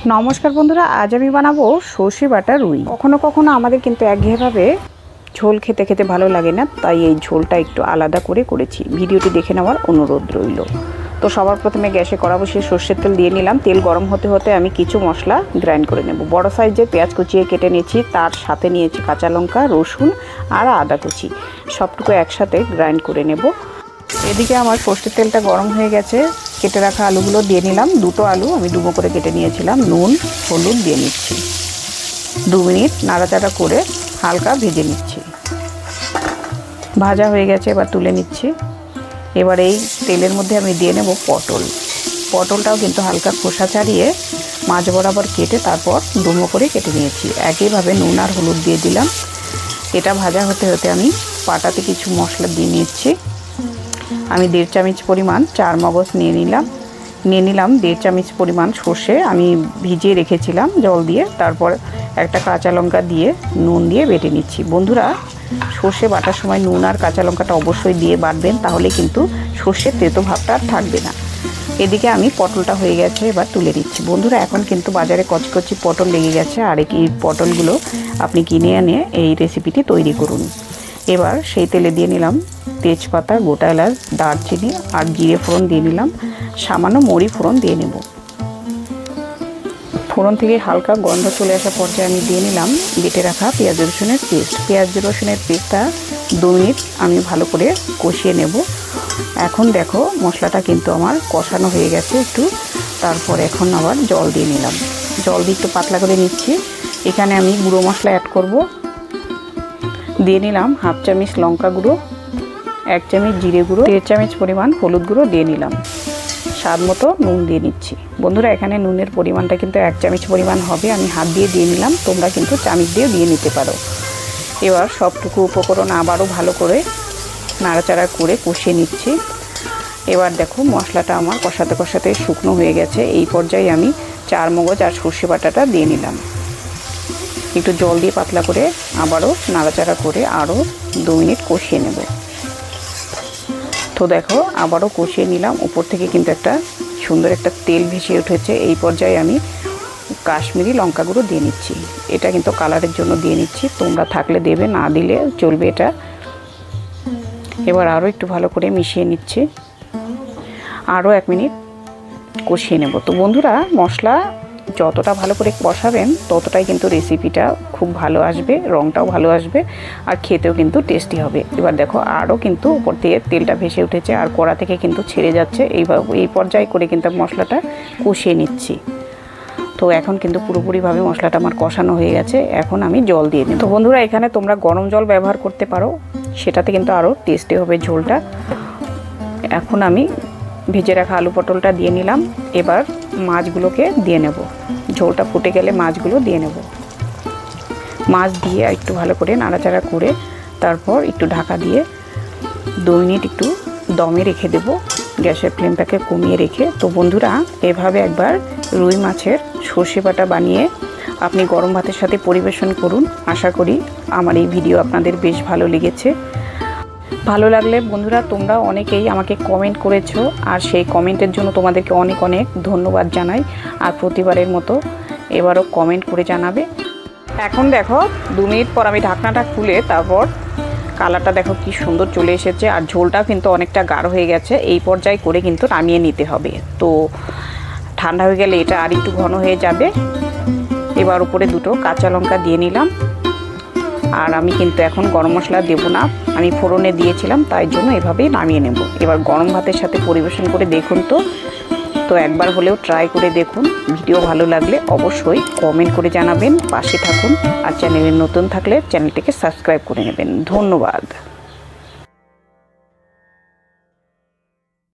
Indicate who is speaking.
Speaker 1: নমস্কার বন্ধুরা, আজ আমি বানাবো সর্ষে বাটা রুই। কখনো কখনো আমাদের কিন্তু একঘেয়েভাবে ঝোল খেতে খেতে ভালো লাগে না, তাই এই ঝোলটা একটু আলাদা করে করেছি। ভিডিওটি দেখে নেওয়ার অনুরোধ রইল। তো সবার প্রথমে গ্যাসে কড়া বসিয়ে সর্ষের তেল দিয়ে নিলাম। তেল গরম হতে হতে আমি কিছু মশলা গ্রাইন্ড করে নেব। বড় সাইজের পেঁয়াজ কুচিয়ে কেটে নিয়েছি, তার সাথে নিয়েছি কাঁচা লঙ্কা, রসুন আর আদা কুচি, সবটুকু একসাথে গ্রাইন্ড করে নেব। এদিকে আমার সর্ষের তেলটা গরম হয়ে গেছে, কেটে রাখা আলুগুলো দিয়ে নিলাম। দুটো আলু আমি ডুবো করে কেটে নিয়েছিলাম। নুন হলুদ দিয়ে নিচ্ছি, 2 মিনিট নাড়াচাড়া করে হালকা ভেজে নিচ্ছি। ভাজা হয়ে গেছে, এবার তুলে নিচ্ছি। এবার এই তেলের মধ্যে আমি দিয়ে নেব পটলটাও কিন্তু হালকা খোসা ছাড়িয়ে মাঝ বরাবর কেটে তারপর ডুমো করে কেটে নিয়েছি। একইভাবে নুন আর হলুদ দিয়ে দিলাম। এটা ভাজা হতে হতে আমি পাটাতে কিছু মশলা দিয়ে নিচ্ছি। আমি 1.5 চামচ পরিমাণ চার মগজ নিয়ে নিলাম 1.5 চামচ পরিমাণ সর্ষে আমি ভিজিয়ে রেখেছিলাম জল দিয়ে, তারপর একটা কাঁচা লঙ্কা দিয়ে নুন দিয়ে বেটে নিচ্ছি। বন্ধুরা, সর্ষে বাটার সময় নুন আর কাঁচা লঙ্কাটা অবশ্যই দিয়ে বাটবেন, তাহলে কিন্তু সর্ষের তেতো ভাবটা আর থাকবে না। এদিকে আমি পটলটা হয়ে গেছে, এবার তুলে নিচ্ছি। বন্ধুরা, এখন কিন্তু বাজারে কচকচি পটল লেগে গেছে, আর এই পটলগুলো আপনি কিনে এনে এই রেসিপিটি তৈরি করুন। এবার সেই তেলে দিয়ে নিলাম তেজপাতা, গোটা এলাচ, দারচিনি আর জিরে ফোড়ন দিয়ে নিলাম। সামান্য মৌরি ফোড়ন দিয়ে নেব। ফোড়ন থেকে হালকা গন্ধ চলে আসা পর্যায়ে আমি দিয়ে নিলাম বেটে রাখা পেঁয়াজ রসুনের পেস্টটা 2 মিনিট আমি ভালো করে কষিয়ে নেব। এখন দেখো মশলাটা কিন্তু আমার কষানো হয়ে গেছে একটু। তারপর এখন আবার জল দিয়ে নিলাম। জল দিয়ে একটু পাতলা করে নিচ্ছি। এখানে আমি গুঁড়ো মশলা অ্যাড করব। দিয়ে নিলাম 1/2 চামচ লঙ্কা গুঁড়ো, 1 চামচ জিরে গুঁড়ো, 1.5 চামচ পরিমাণ হলুদ গুঁড়ো দিয়ে নিলাম। স্বাদ মতো নুন দিয়ে নিচ্ছি। বন্ধুরা, এখানে নুনের পরিমাণটা কিন্তু 1 চামচ পরিমাণ হবে। আমি হাত দিয়ে নিলাম, তোমরা কিন্তু চামচ দিয়ে নিতে পারো। এবার সবটুকু উপকরণ আবারও ভালো করে নাড়াচাড়া করে কষিয়ে নিচ্ছি। এবার দেখো মশলাটা আমার কষাতে কষাতে শুকনো হয়ে গেছে। এই পর্যায়ে আমি চার মগজ আর সর্ষে বাটাটা দিয়ে নিলাম। একটু জল দিয়ে পাতলা করে আবারও নাড়াচাড়া করে আরও 2 মিনিট কষিয়ে নেব। তো দেখো আবারও কষিয়ে নিলাম। উপর থেকে কিন্তু একটা সুন্দর একটা তেল ভেসে উঠেছে। এই পর্যায়ে আমি কাশ্মীরি লঙ্কা গুঁড়ো দিয়ে নিচ্ছি। এটা কিন্তু কালারের জন্য দিয়ে নিচ্ছি, তোমরা থাকলে দেবে, না দিলে চলবে এটা। এবার আরও একটু ভালো করে মিশিয়ে নিচ্ছি, আরও 1 মিনিট কষিয়ে নেব। তো বন্ধুরা, মশলা যতটা ভালো করে কষাবেন ততটাই কিন্তু রেসিপিটা খুব ভালো আসবে, রঙটাও ভালো আসবে আর খেতেও কিন্তু টেস্টি হবে। এবার দেখো আরও কিন্তু উপর থেকে তেলটা ভেসে উঠেছে আর কড়া থেকে কিন্তু ছেড়ে যাচ্ছে। এই পর্যায়ে করে কিন্তু মশলাটা কষিয়ে নিচ্ছি। তো এখন কিন্তু পুরোপুরিভাবে মশলাটা আমার কষানো হয়ে গেছে। এখন আমি জল দিয়ে নিই। তো বন্ধুরা, এখানে তোমরা গরম জল ব্যবহার করতে পারো, সেটাতে কিন্তু আরও টেস্টি হবে ঝোলটা। এখন আমি ভেজে রাখা আলু পটলটা দিয়ে নিলাম। এবার মাছগুলোকে দিয়ে নেব। ঝোলটা ফুটে গেলে মাছগুলো দিয়ে নেব। মাছ দিয়ে একটু ভালো করে নাড়াচাড়া করে তারপর একটু ঢাকা দিয়ে 2 মিনিট একটু দমে রেখে দেব, গ্যাসের ফ্লেমটাকে কমিয়ে রেখে। তো বন্ধুরা, এভাবে একবার রুই মাছের সর্ষে বাটা বানিয়ে আপনি গরম ভাতের সাথে পরিবেশন করুন। আশা করি আমার এই ভিডিও আপনাদের বেশ ভালো লেগেছে। ভালো লাগলে বন্ধুরা তোমরা অনেকেই আমাকে কমেন্ট করেছো, আর সেই কমেন্টের জন্য তোমাদেরকে অনেক অনেক ধন্যবাদ জানাই। আর প্রতিবারের মতো এবারও কমেন্ট করে জানাবে। এখন দেখো 2 মিনিট পর আমি ঢাকনাটা খুলে তারপর কালারটা দেখো কি সুন্দর চলে এসেছে, আর ঝোলটা কিন্তু অনেকটা গাঢ় হয়ে গেছে। এই পর্যায়ে করে কিন্তু নামিয়ে নিতে হবে। তো ঠান্ডা হয়ে গেলে এটা আর একটু ঘন হয়ে যাবে। এবার উপরে 2টো কাঁচা লঙ্কা দিয়ে নিলাম। আর আমি কিন্তু এখন গরম মশলা দেব না, আমি ফোড়নে দিয়েছিলাম, তাই জন্য এভাবেই নামিয়ে নেব। এবার গরম ভাতের সাথে পরিবেশন করে দেখুন। তো একবার হলেও ট্রাই করে দেখুন। ভিডিও ভালো লাগলে অবশ্যই কমেন্ট করে জানাবেন, পাশে থাকুন। আর চ্যানেলে নতুন থাকলে চ্যানেলটিকে সাবস্ক্রাইব করে নেবেন। ধন্যবাদ।